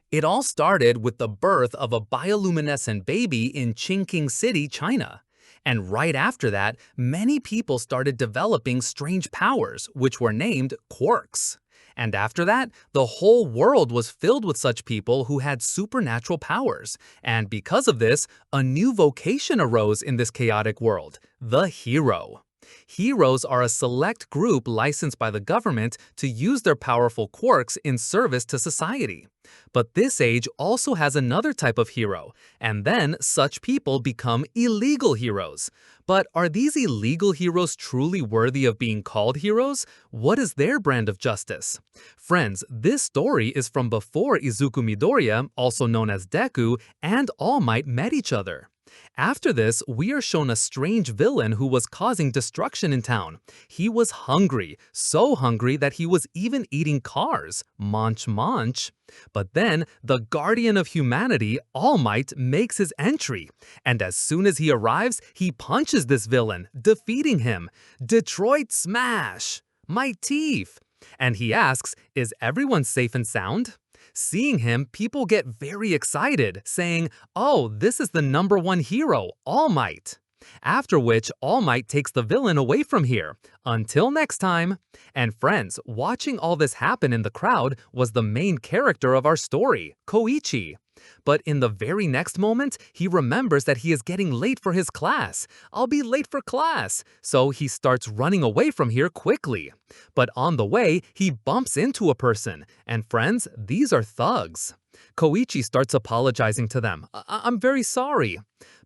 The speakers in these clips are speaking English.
It all started with the birth of a bioluminescent baby in Qingqing City, China. And right after that, many people started developing strange powers, which were named quirks. And after that, the whole world was filled with such people who had supernatural powers. And because of this, a new vocation arose in this chaotic world: the hero. Heroes are a select group licensed by the government to use their powerful quirks in service to society. But this age also has another type of hero, and then such people become illegal heroes. But are these illegal heroes truly worthy of being called heroes? What is their brand of justice? Friends, this story is from before Izuku Midoriya, also known as Deku, and All Might met each other. After this, we are shown a strange villain who was causing destruction in town. He was hungry, so hungry that he was even eating cars. Munch, munch. But then, the guardian of humanity, All Might, makes his entry. And as soon as he arrives, he punches this villain, defeating him. Detroit Smash! My teeth! And he asks, is everyone safe and sound? Seeing him, people get very excited, saying, "Oh, this is the #1 hero, All Might." After which, All Might takes the villain away from here. Until next time. And friends, watching all this happen in the crowd was the main character of our story, Koichi. But in the very next moment, he remembers that he is getting late for his class. I'll be late for class. So he starts running away from here quickly. But on the way, he bumps into a person. And friends, these are thugs. Koichi starts apologizing to them. I'm very sorry."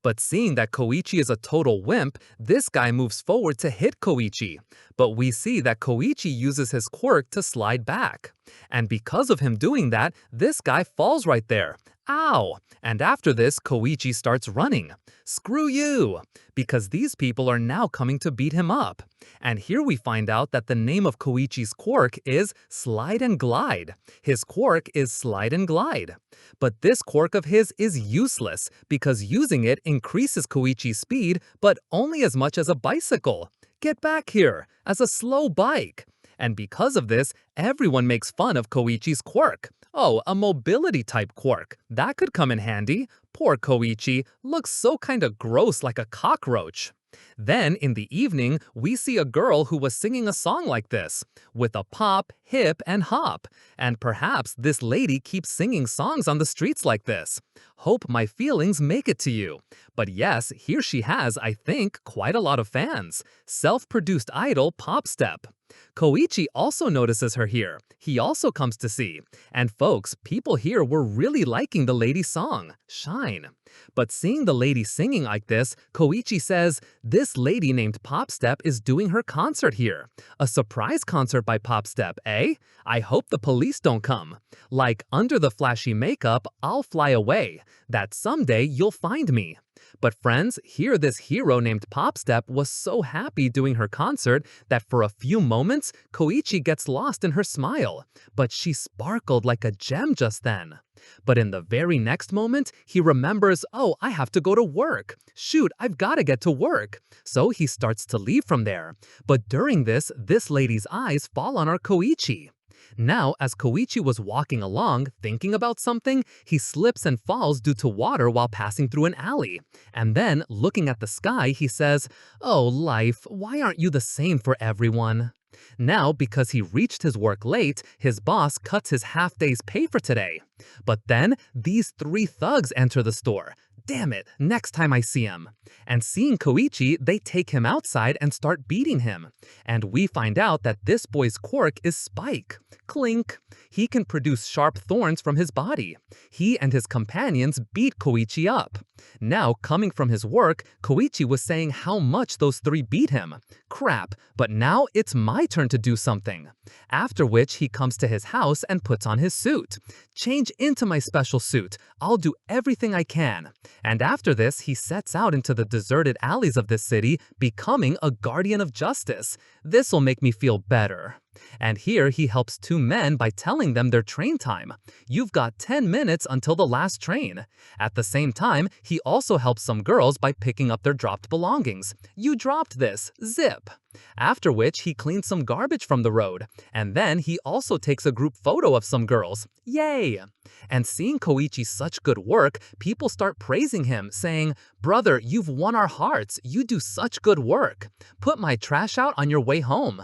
But seeing that Koichi is a total wimp, this guy moves forward to hit Koichi. But we see that Koichi uses his quirk to slide back. And because of him doing that, this guy falls right there. Ow! And after this, Koichi starts running. Screw you! Because these people are now coming to beat him up. And here we find out that the name of Koichi's quirk is Slide and Glide. His quirk is Slide and Glide. But this quirk of his is useless because using it increases Koichi's speed, but only as much as a bicycle. Get back here, as a slow bike. And because of this, everyone makes fun of Koichi's quirk. Oh, a mobility-type quirk. That could come in handy. Poor Koichi, looks so kinda gross like a cockroach. Then, in the evening, we see a girl who was singing a song like this, with a pop, hip, and hop. And perhaps this lady keeps singing songs on the streets like this. Hope my feelings make it to you. But yes, here she has, I think, quite a lot of fans. Self-produced idol Pop Step. Koichi also notices her here. He also comes to see. And folks, people here were really liking the lady's song, Shine. But seeing the lady singing like this, Koichi says, this lady named Pop Step is doing her concert here. A surprise concert by Pop Step, eh? I hope the police don't come. Like, under the flashy makeup, I'll fly away. That someday you'll find me. But friends, here this hero named Pop Step was so happy doing her concert that for a few moments, Koichi gets lost in her smile. But she sparkled like a gem just then. But in the very next moment, he remembers, oh, I have to go to work. Shoot, I've got to get to work. So he starts to leave from there. But during this lady's eyes fall on our Koichi. Now, as Koichi was walking along, thinking about something, he slips and falls due to water while passing through an alley. And then, looking at the sky, he says, "Oh, life, why aren't you the same for everyone?" Now, because he reached his work late, his boss cuts his half-day's pay for today. But then, these 3 thugs enter the store. Damn it, next time I see him. And seeing Koichi, they take him outside and start beating him. And we find out that this boy's quirk is Spike. Clink. He can produce sharp thorns from his body. He and his companions beat Koichi up. Now, coming from his work, Koichi was saying how much those 3 beat him. Crap, but now it's my turn to do something. After which, he comes to his house and puts on his suit. Change into my special suit. I'll do everything I can. And after this, he sets out into the deserted alleys of this city, becoming a guardian of justice. This'll make me feel better. And here he helps two men by telling them their train time. You've got 10 minutes until the last train. At the same time, he also helps some girls by picking up their dropped belongings. You dropped this, zip. After which he cleans some garbage from the road. And then he also takes a group photo of some girls. Yay! And seeing Koichi's such good work, people start praising him, saying, "Brother, you've won our hearts. You do such good work. Put my trash out on your way home."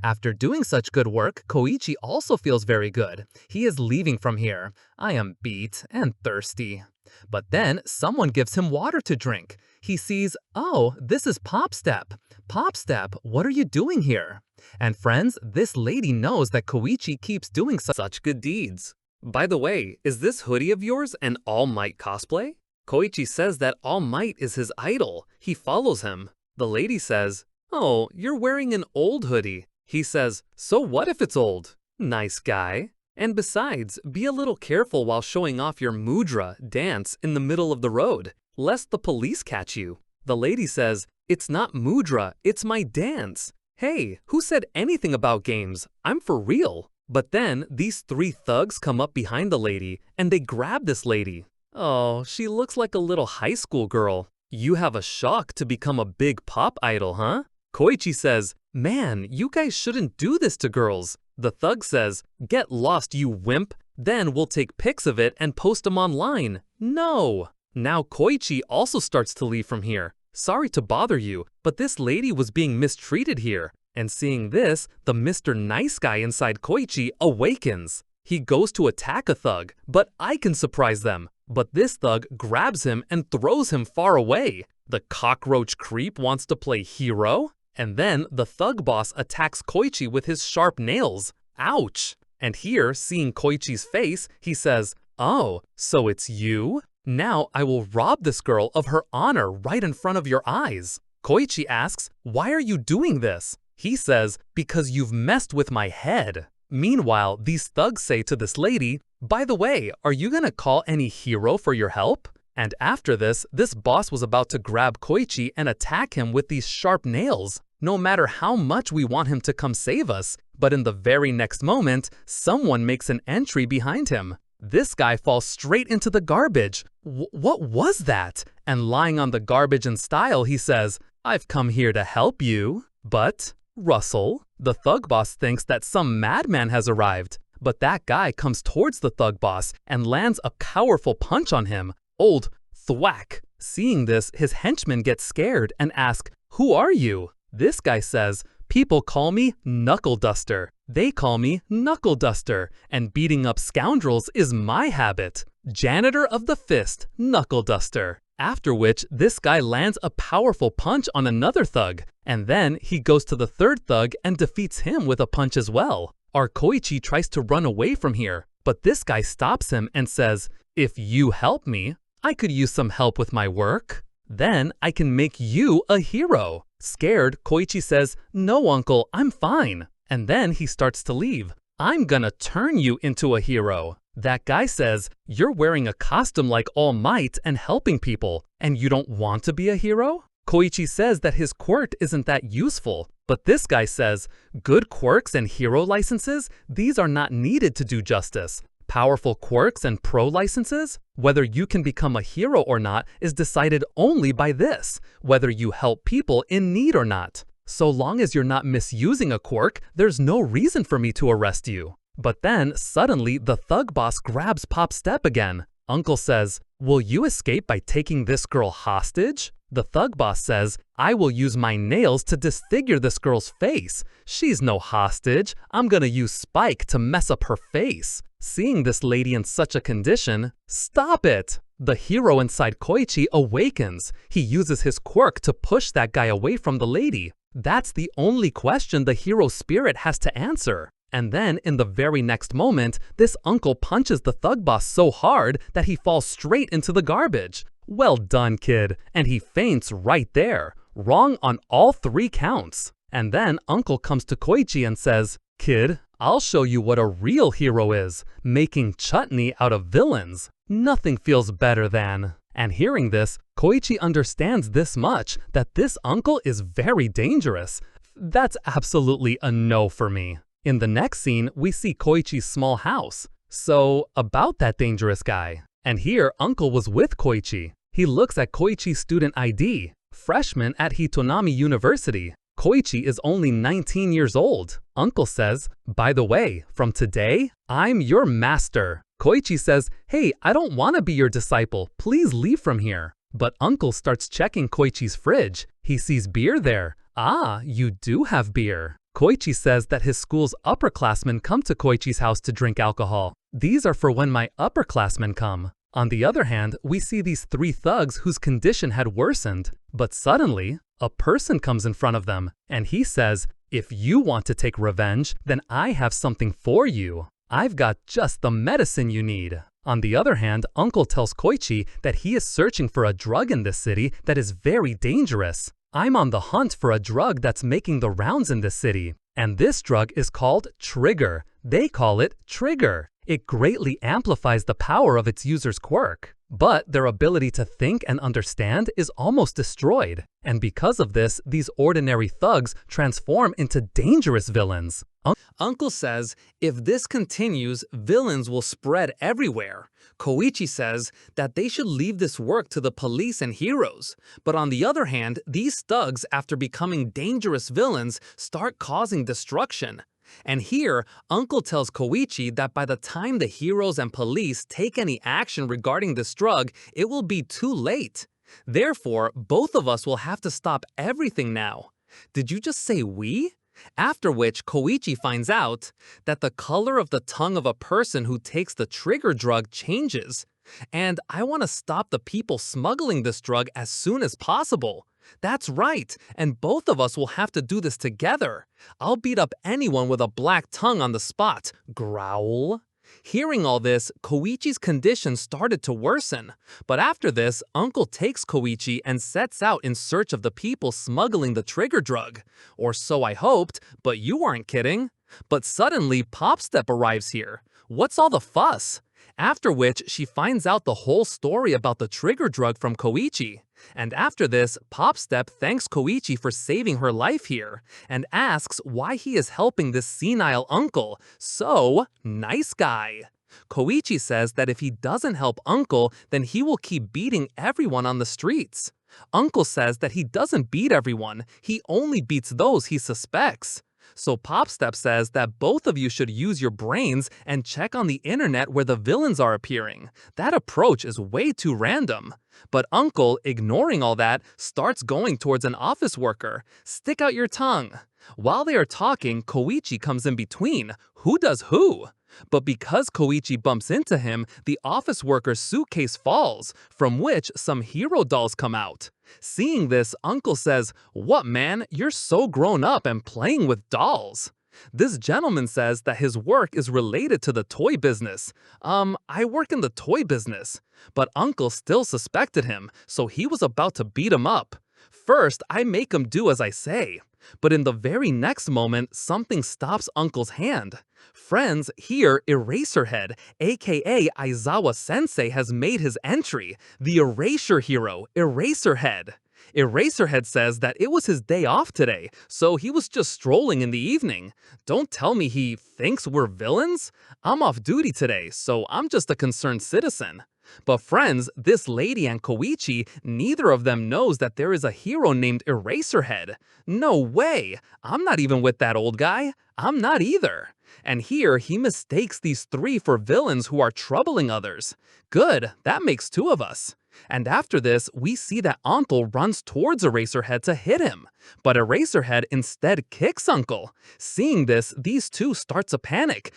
After doing such good work, Koichi also feels very good. He is leaving from here. I am beat and thirsty. But then someone gives him water to drink. He sees, oh, this is Popstep. Popstep, what are you doing here? And friends, this lady knows that Koichi keeps doing such good deeds. By the way, is this hoodie of yours an All Might cosplay? Koichi says that All Might is his idol. He follows him. The lady says, oh, you're wearing an old hoodie. He says, so what if it's old? Nice guy. And besides, be a little careful while showing off your mudra dance in the middle of the road, lest the police catch you. The lady says, it's not mudra, it's my dance. Hey, who said anything about games? I'm for real. But then these three thugs come up behind the lady and they grab this lady. Oh, she looks like a little high school girl. You have a shock to become a big pop idol, huh? Koichi says, man, you guys shouldn't do this to girls. The thug says, get lost, you wimp. Then we'll take pics of it and post them online. No. Now Koichi also starts to leave from here. Sorry to bother you, but this lady was being mistreated here. And seeing this, the Mr. Nice Guy inside Koichi awakens. He goes to attack a thug, but I can surprise them. But this thug grabs him and throws him far away. The cockroach creep wants to play hero. And then the thug boss attacks Koichi with his sharp nails. Ouch! And here, seeing Koichi's face, he says, oh, so it's you? Now I will rob this girl of her honor right in front of your eyes. Koichi asks, why are you doing this? He says, because you've messed with my head. Meanwhile, these thugs say to this lady, by the way, are you gonna call any hero for your help? And after this boss was about to grab Koichi and attack him with these sharp nails, no matter how much we want him to come save us. But in the very next moment, someone makes an entry behind him. This guy falls straight into the garbage. What was that? And lying on the garbage in style, he says, I've come here to help you. But, Russell, the thug boss thinks that some madman has arrived. But that guy comes towards the thug boss and lands a powerful punch on him. Old thwack. Seeing this, his henchmen get scared and ask, who are you? This guy says, people call me Knuckle Duster. They call me Knuckle Duster, and beating up scoundrels is my habit. Janitor of the fist, Knuckle Duster. After which, this guy lands a powerful punch on another thug, and then he goes to the third thug and defeats him with a punch as well. Our Koichi tries to run away from here, but this guy stops him and says, if you help me, I could use some help with my work. Then I can make you a hero. Scared, Koichi says, no uncle, I'm fine. And then he starts to leave. I'm gonna turn you into a hero. That guy says, you're wearing a costume like All Might and helping people, and you don't want to be a hero? Koichi says that his quirk isn't that useful. But this guy says, good quirks and hero licenses, these are not needed to do justice. Powerful quirks and pro licenses, whether you can become a hero or not is decided only by this, whether you help people in need or not. So long as you're not misusing a quirk, there's no reason for me to arrest you. But then, suddenly, the thug boss grabs Popstep again. Uncle says, will you escape by taking this girl hostage? The thug boss says, I will use my nails to disfigure this girl's face. She's no hostage. I'm gonna use Spike to mess up her face. Seeing this lady in such a condition, stop it! The hero inside Koichi awakens. He uses his quirk to push that guy away from the lady. That's the only question the hero spirit has to answer. And then, in the very next moment, this uncle punches the thug boss so hard that he falls straight into the garbage. Well done, kid. And he faints right there. Wrong on all 3 counts. And then uncle comes to Koichi and says, kid, I'll show you what a real hero is, making chutney out of villains. Nothing feels better than. And hearing this, Koichi understands this much, that this uncle is very dangerous. That's absolutely a no for me. In the next scene, we see Koichi's small house. So, about that dangerous guy. And here, Uncle was with Koichi. He looks at Koichi's student ID. Freshman at Hitonami University. Koichi is only 19 years old. Uncle says, "By the way, from today, I'm your master." Koichi says, "Hey, I don't want to be your disciple. Please leave from here." But Uncle starts checking Koichi's fridge. He sees beer there. "Ah, you do have beer." Koichi says that his school's upperclassmen come to Koichi's house to drink alcohol. "These are for when my upperclassmen come." On the other hand, we see these three thugs whose condition had worsened. But suddenly, a person comes in front of them, and he says, "If you want to take revenge, then I have something for you. I've got just the medicine you need." On the other hand, Uncle tells Koichi that he is searching for a drug in this city that is very dangerous. "I'm on the hunt for a drug that's making the rounds in this city. And this drug is called Trigger. They call it Trigger. It greatly amplifies the power of its user's quirk. But their ability to think and understand is almost destroyed. And because of this, these ordinary thugs transform into dangerous villains." Uncle says if this continues, villains will spread everywhere. Koichi says that they should leave this work to the police and heroes. But on the other hand, these thugs, after becoming dangerous villains, start causing destruction. And here, Uncle tells Koichi that by the time the heroes and police take any action regarding this drug, it will be too late. Therefore, both of us will have to stop everything now. Did you just say we? After which, Koichi finds out that the color of the tongue of a person who takes the trigger drug changes. And I want to stop the people smuggling this drug as soon as possible. That's right, and both of us will have to do this together. I'll beat up anyone with a black tongue on the spot. Growl. Hearing all this, Koichi's condition started to worsen. But after this, Uncle takes Koichi and sets out in search of the people smuggling the trigger drug. Or so I hoped, but you aren't kidding. But suddenly, Popstep arrives here. What's all the fuss? After which, she finds out the whole story about the trigger drug from Koichi. And after this, Popstep thanks Koichi for saving her life here, and asks why he is helping this senile uncle. So, nice guy. Koichi says that if he doesn't help Uncle, then he will keep beating everyone on the streets. Uncle says that he doesn't beat everyone, he only beats those he suspects. So Popstep says that both of you should use your brains and check on the internet where the villains are appearing. That approach is way too random. But Uncle, ignoring all that, starts going towards an office worker. Stick out your tongue. While they are talking, Koichi comes in between. Who does who? But because Koichi bumps into him, the office worker's suitcase falls, from which some hero dolls come out. Seeing this, Uncle says, "What man, you're so grown up and playing with dolls." This gentleman says that his work is related to the toy business. I work in the toy business. But Uncle still suspected him, so he was about to beat him up. First, I make him do as I say. But in the very next moment, something stops Uncle's hand. Friends, here Eraserhead, aka Aizawa-sensei, has made his entry, the erasure hero, Eraserhead. Eraserhead says that it was his day off today, so he was just strolling in the evening. Don't tell me he thinks we're villains? I'm off duty today, so I'm just a concerned citizen. But friends, this lady and Koichi, neither of them knows that there is a hero named Eraserhead. No way! I'm not even with that old guy. I'm not either. And here, he mistakes these three for villains who are troubling others. Good, that makes two of us. And after this, we see that Uncle runs towards Eraserhead to hit him. But Eraserhead instead kicks Uncle. Seeing this, these two start to panic.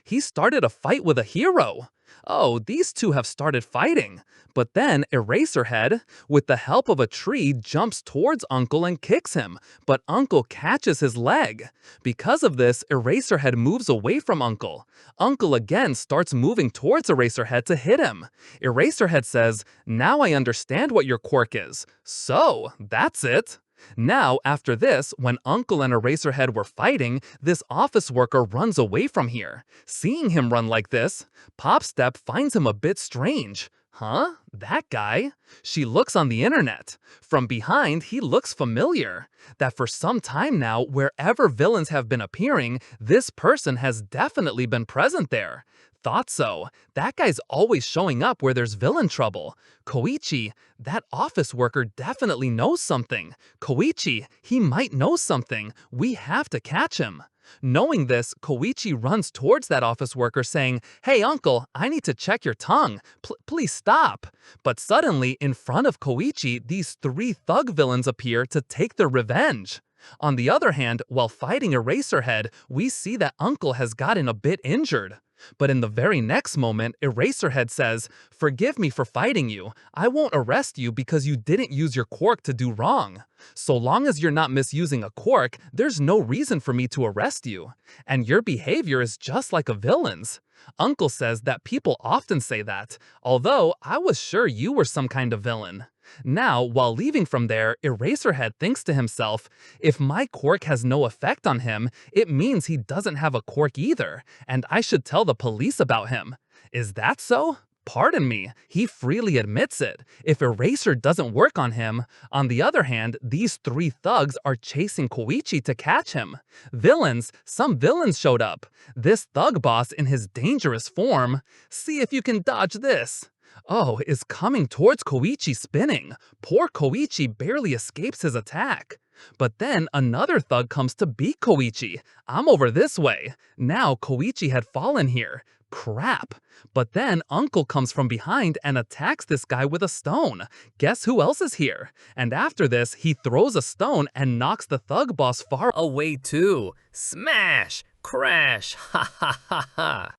He started a fight with a hero. Oh, these two have started fighting. But then Eraserhead, with the help of a tree, jumps towards Uncle and kicks him, but Uncle catches his leg. Because of this, Eraserhead moves away from Uncle. Uncle again starts moving towards Eraserhead to hit him. Eraserhead says, "Now I understand what your quirk is. So, that's it." Now, after this, when Uncle and Eraserhead were fighting, this office worker runs away from here. Seeing him run like this, Popstep finds him a bit strange. Huh? That guy? She looks on the internet. From behind, he looks familiar. That for some time now, wherever villains have been appearing, this person has definitely been present there. Thought so. That guy's always showing up where there's villain trouble. Koichi, that office worker definitely knows something. Koichi, he might know something. We have to catch him. Knowing this, Koichi runs towards that office worker saying, "Hey uncle, I need to check your tongue. Please stop." But suddenly, in front of Koichi, these three thug villains appear to take their revenge. On the other hand, while fighting Eraserhead, we see that uncle has gotten a bit injured. But in the very next moment, Eraserhead says, "Forgive me for fighting you. I won't arrest you because you didn't use your quirk to do wrong. So long as you're not misusing a quirk, there's no reason for me to arrest you. And your behavior is just like a villain's." Uncle says that people often say that, although I was sure you were some kind of villain. Now, while leaving from there, Eraserhead thinks to himself, if my quirk has no effect on him, it means he doesn't have a quirk either, and I should tell the police about him. Is that so? Pardon me, he freely admits it. If Eraser doesn't work on him, on the other hand, these three thugs are chasing Koichi to catch him. Villains, some villains showed up. This thug boss in his dangerous form. See if you can dodge this. Oh, is coming towards Koichi spinning. Poor Koichi barely escapes his attack. But then another thug comes to beat Koichi. I'm over this way. Now Koichi had fallen here. Crap. But then Uncle comes from behind and attacks this guy with a stone. Guess who else is here? And after this, he throws a stone and knocks the thug boss far away too. Smash! Crash! Ha ha ha ha!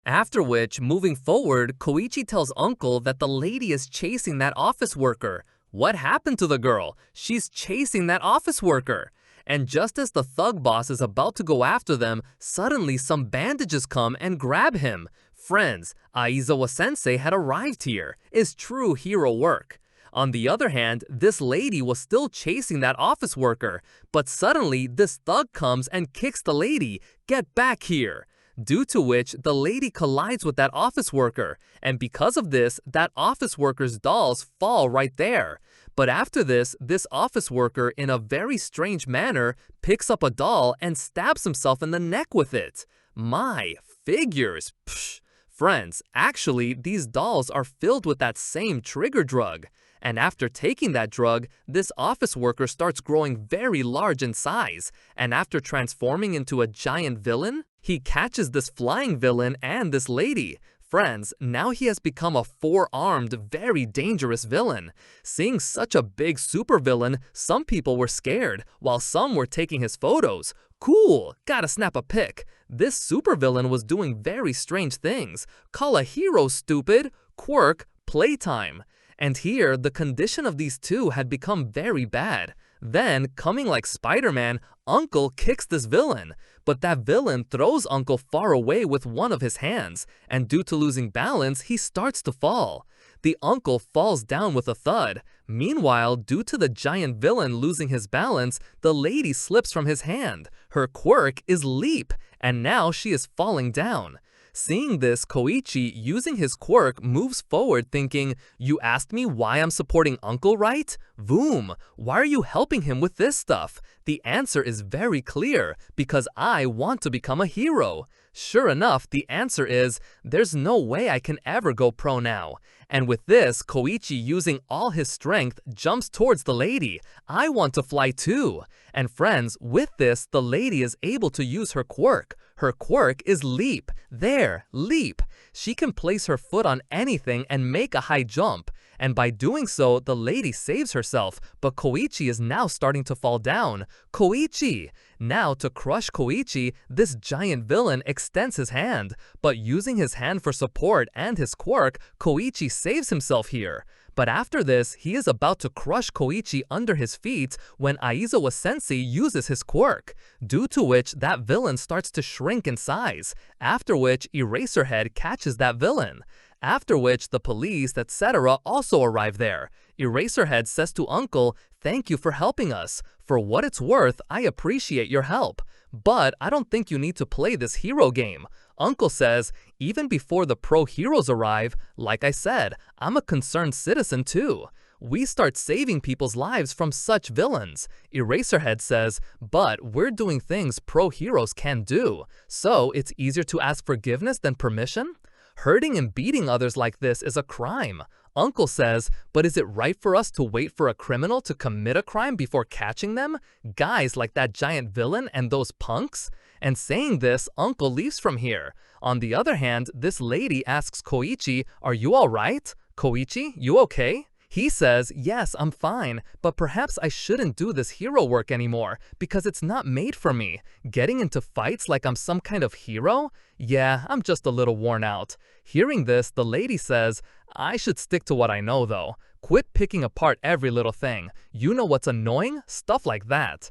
After which, moving forward, Koichi tells Uncle that the lady is chasing that office worker. What happened to the girl? She's chasing that office worker. And just as the thug boss is about to go after them, suddenly some bandages come and grab him. Friends, Aizawa-sensei had arrived here. Is true hero work. On the other hand, this lady was still chasing that office worker, but suddenly this thug comes and kicks the lady. Get back here! Due to which, the lady collides with that office worker, and because of this, that office worker's dolls fall right there. But after this office worker, in a very strange manner, picks up a doll and stabs himself in the neck with it. My, figures! Psh. Friends, actually, these dolls are filled with that same trigger drug. And after taking that drug, this office worker starts growing very large in size, and after transforming into a giant villain, he catches this flying villain and this lady. Friends, now he has become a four-armed, very dangerous villain. Seeing such a big supervillain, some people were scared, while some were taking his photos. Cool, gotta snap a pic. This supervillain was doing very strange things. Call a hero, stupid. Quirk, playtime. And here, the condition of these two had become very bad. Then, coming like Spider-Man, Uncle kicks this villain. But that villain throws Uncle far away with one of his hands, and due to losing balance, he starts to fall. The uncle falls down with a thud. Meanwhile, due to the giant villain losing his balance, the lady slips from his hand. Her quirk is Leap, and now she is falling down. Seeing this, Koichi, using his quirk, moves forward thinking, "You asked me why I'm supporting Uncle, right? Voom! Why are you helping him with this stuff?" The answer is very clear, because I want to become a hero. Sure enough, the answer is, there's no way I can ever go pro now. And with this, Koichi, using all his strength, jumps towards the lady. I want to fly too. And friends, with this, the lady is able to use her quirk. Her quirk is Leap. There, Leap. She can place her foot on anything and make a high jump. And by doing so, the lady saves herself, but Koichi is now starting to fall down. Koichi! Now, to crush Koichi, this giant villain extends his hand, but using his hand for support and his quirk, Koichi saves himself here. But after this, he is about to crush Koichi under his feet when Aizawa-sensei uses his quirk, due to which that villain starts to shrink in size, after which Eraserhead catches that villain. After which the police, etc. also arrive there. Eraserhead says to Uncle, "Thank you for helping us. For what it's worth, I appreciate your help. But I don't think you need to play this hero game. Uncle says, even before the pro heroes arrive, like I said, I'm a concerned citizen too. We start saving people's lives from such villains. Eraserhead says, but we're doing things pro heroes can do, so it's easier to ask forgiveness than permission? Hurting and beating others like this is a crime. Uncle says, but is it right for us to wait for a criminal to commit a crime before catching them? Guys like that giant villain and those punks? And saying this, Uncle leaves from here. On the other hand, this lady asks Koichi, are you alright? Koichi, you okay? He says, yes, I'm fine, but perhaps I shouldn't do this hero work anymore because it's not made for me. Getting into fights like I'm some kind of hero? Yeah, I'm just a little worn out. Hearing this, the lady says, I should stick to what I know though. Quit picking apart every little thing. You know what's annoying? Stuff like that.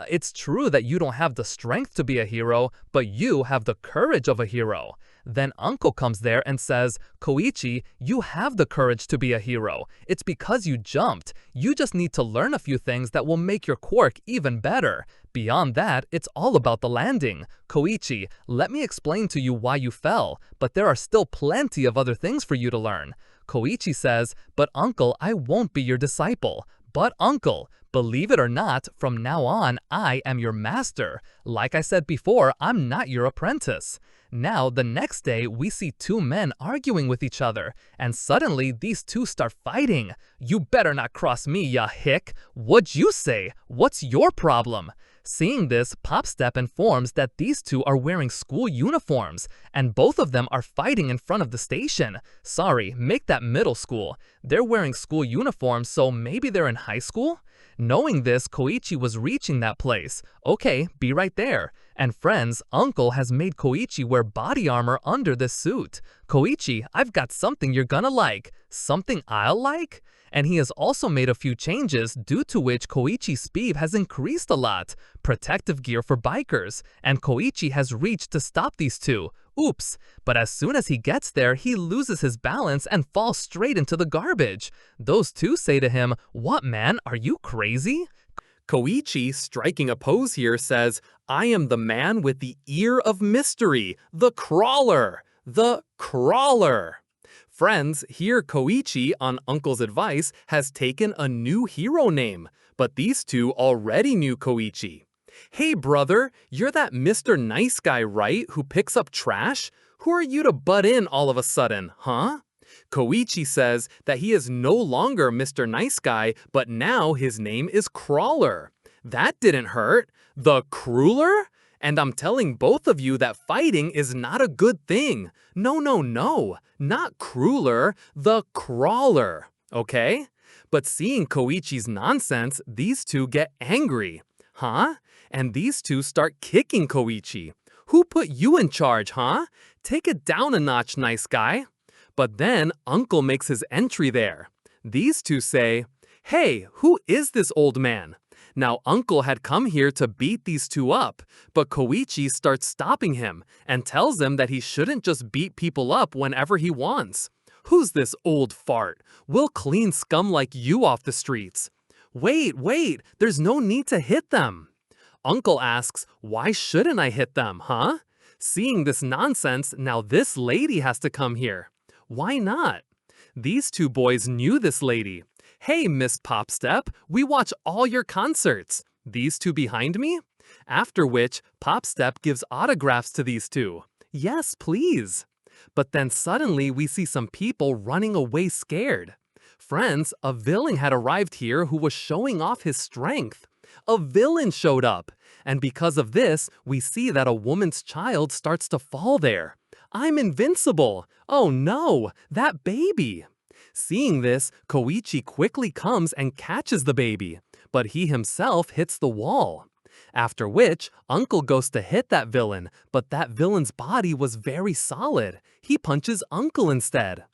It's true that you don't have the strength to be a hero, but you have the courage of a hero. Then Uncle comes there and says, Koichi, you have the courage to be a hero. It's because you jumped. You just need to learn a few things that will make your quirk even better. Beyond that, it's all about the landing. Koichi, let me explain to you why you fell, but there are still plenty of other things for you to learn. Koichi says, but Uncle, I won't be your disciple. But Uncle, believe it or not, from now on, I am your master. Like I said before, I'm not your apprentice. Now, the next day, we see two men arguing with each other, and suddenly these two start fighting. You better not cross me, ya hick. What'd you say? What's your problem? Seeing this, Popstep informs that these two are wearing school uniforms, and both of them are fighting in front of the station. Sorry, make that middle school. They're wearing school uniforms, so maybe they're in high school? Knowing this, Koichi was reaching that place. Okay, be right there. And friends, Uncle has made Koichi wear body armor under this suit. Koichi, I've got something you're gonna like. Something I'll like? And he has also made a few changes due to which Koichi's speed has increased a lot. Protective gear for bikers, and Koichi has reached to stop these two. Oops, but as soon as he gets there, he loses his balance and falls straight into the garbage. Those two say to him, what man, are you crazy? Koichi, striking a pose here, says, I am the man with the ear of mystery, the crawler, the crawler. Friends, here Koichi, on Uncle's advice, has taken a new hero name, but these two already knew Koichi. Hey brother, you're that Mr. Nice Guy, right, who picks up trash? Who are you to butt in all of a sudden, huh? Koichi says that he is no longer Mr. Nice Guy, but now his name is Crawler. That didn't hurt. The Crueler? And I'm telling both of you that fighting is not a good thing. No, no, no. Not Crueler, the Crawler. Okay? But seeing Koichi's nonsense, these two get angry. Huh? And these two start kicking Koichi. Who put you in charge, huh? Take it down a notch, Nice Guy. But then Uncle makes his entry there. These two say, hey, who is this old man? Now Uncle had come here to beat these two up, but Koichi starts stopping him and tells him that he shouldn't just beat people up whenever he wants. Who's this old fart? We'll clean scum like you off the streets. Wait, there's no need to hit them. Uncle asks, why shouldn't I hit them, huh? Seeing this nonsense, now this lady has to come here. Why not? These two boys knew this lady. Hey, Miss Popstep, we watch all your concerts. These two behind me? After which, Popstep gives autographs to these two. Yes, please. But then suddenly we see some people running away scared. Friends, a villain had arrived here who was showing off his strength. A villain showed up, and because of this, we see that a woman's child starts to fall there. I'm invincible! Oh no, that baby! Seeing this, Koichi quickly comes and catches the baby, but he himself hits the wall. After which, Uncle goes to hit that villain, but that villain's body was very solid. He punches Uncle instead.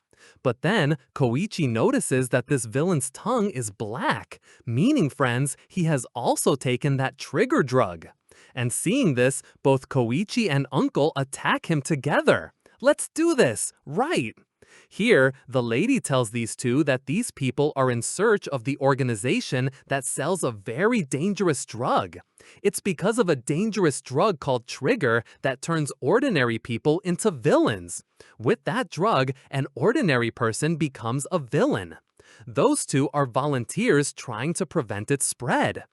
But then, Koichi notices that this villain's tongue is black, meaning, friends, he has also taken that trigger drug. And seeing this, both Koichi and Uncle attack him together. Let's do this, right? Here, the lady tells these two that these people are in search of the organization that sells a very dangerous drug. It's because of a dangerous drug called Trigger that turns ordinary people into villains. With that drug, an ordinary person becomes a villain. Those two are volunteers trying to prevent its spread.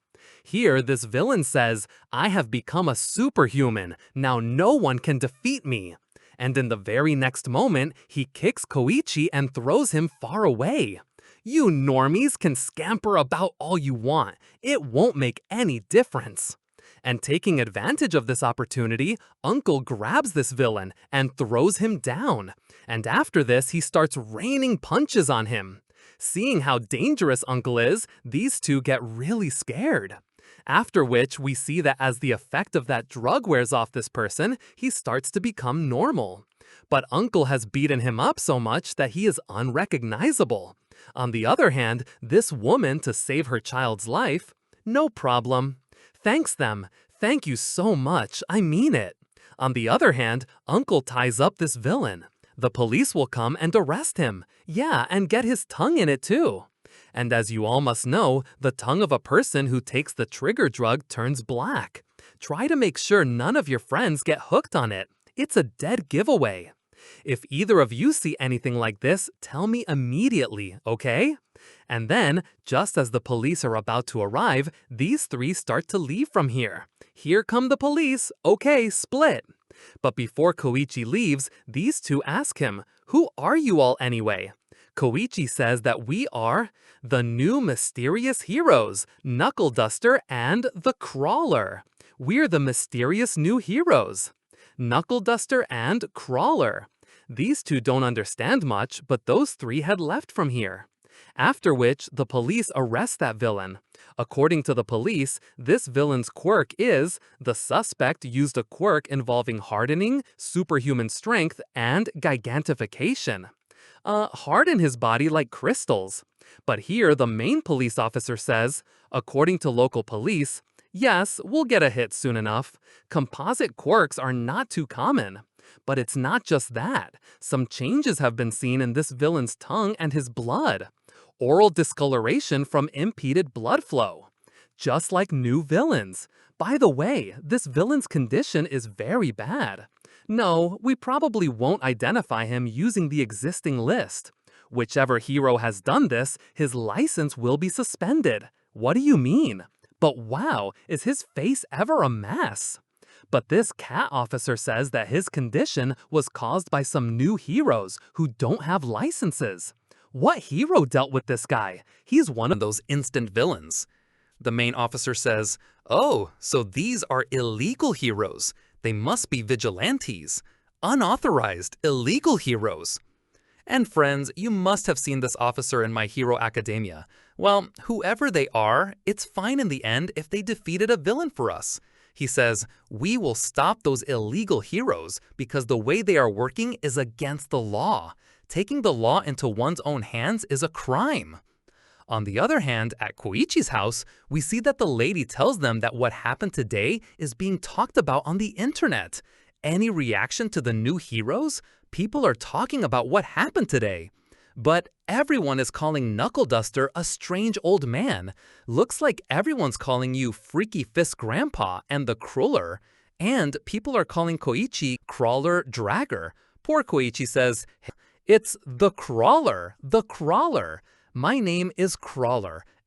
Here, this villain says, "I have become a superhuman. Now no one can defeat me." And in the very next moment, he kicks Koichi and throws him far away. You normies can scamper about all you want. It won't make any difference. And taking advantage of this opportunity, Uncle grabs this villain and throws him down. And after this, he starts raining punches on him. Seeing how dangerous Uncle is, these two get really scared. After which, we see that as the effect of that drug wears off this person, he starts to become normal. But Uncle has beaten him up so much that he is unrecognizable. On the other hand, this woman, to save her child's life, no problem. Thanks them. Thank you so much. I mean it. On the other hand, Uncle ties up this villain. The police will come and arrest him. Yeah, and get his tongue in it too. And as you all must know, the tongue of a person who takes the Trigger drug turns black. Try to make sure none of your friends get hooked on it. It's a dead giveaway. If either of you see anything like this, tell me immediately, okay? And then, just as the police are about to arrive, these three start to leave from here. Here come the police. Okay, split. But before Koichi leaves, these two ask him, "Who are you all anyway?" Koichi says that we are the new mysterious heroes, Knuckle Duster and the Crawler. We're the mysterious new heroes. Knuckle Duster and Crawler. These two don't understand much, but those three had left from here. After which, the police arrest that villain. According to the police, this villain's quirk is the suspect used a quirk involving hardening, superhuman strength, and gigantification. Harden his body like crystals. But here, the main police officer says, according to local police, yes, we'll get a hit soon enough. Composite quirks are not too common. But it's not just that. Some changes have been seen in this villain's tongue and his blood. Oral discoloration from impeded blood flow. Just like new villains. By the way, this villain's condition is very bad. No, we probably won't identify him using the existing list. Whichever hero has done this, his license will be suspended. What do you mean? But wow, is his face ever a mess? But this cat officer says that his condition was caused by some new heroes who don't have licenses. What hero dealt with this guy? He's one of those instant villains. The main officer says, "Oh, so these are illegal heroes. They must be vigilantes. Unauthorized, illegal heroes." And friends, you must have seen this officer in My Hero Academia. Well, whoever they are, it's fine in the end if they defeated a villain for us. He says, "We will stop those illegal heroes because the way they are working is against the law. Taking the law into one's own hands is a crime." On the other hand, at Koichi's house, we see that the lady tells them that what happened today is being talked about on the internet. Any reaction to the new heroes? People are talking about what happened today. But everyone is calling Knuckle Duster a strange old man. Looks like everyone's calling you Freaky Fist Grandpa and the Crawler. And people are calling Koichi Crawler Dragger. Poor Koichi says, "It's the Crawler, the Crawler. My name is Crawler.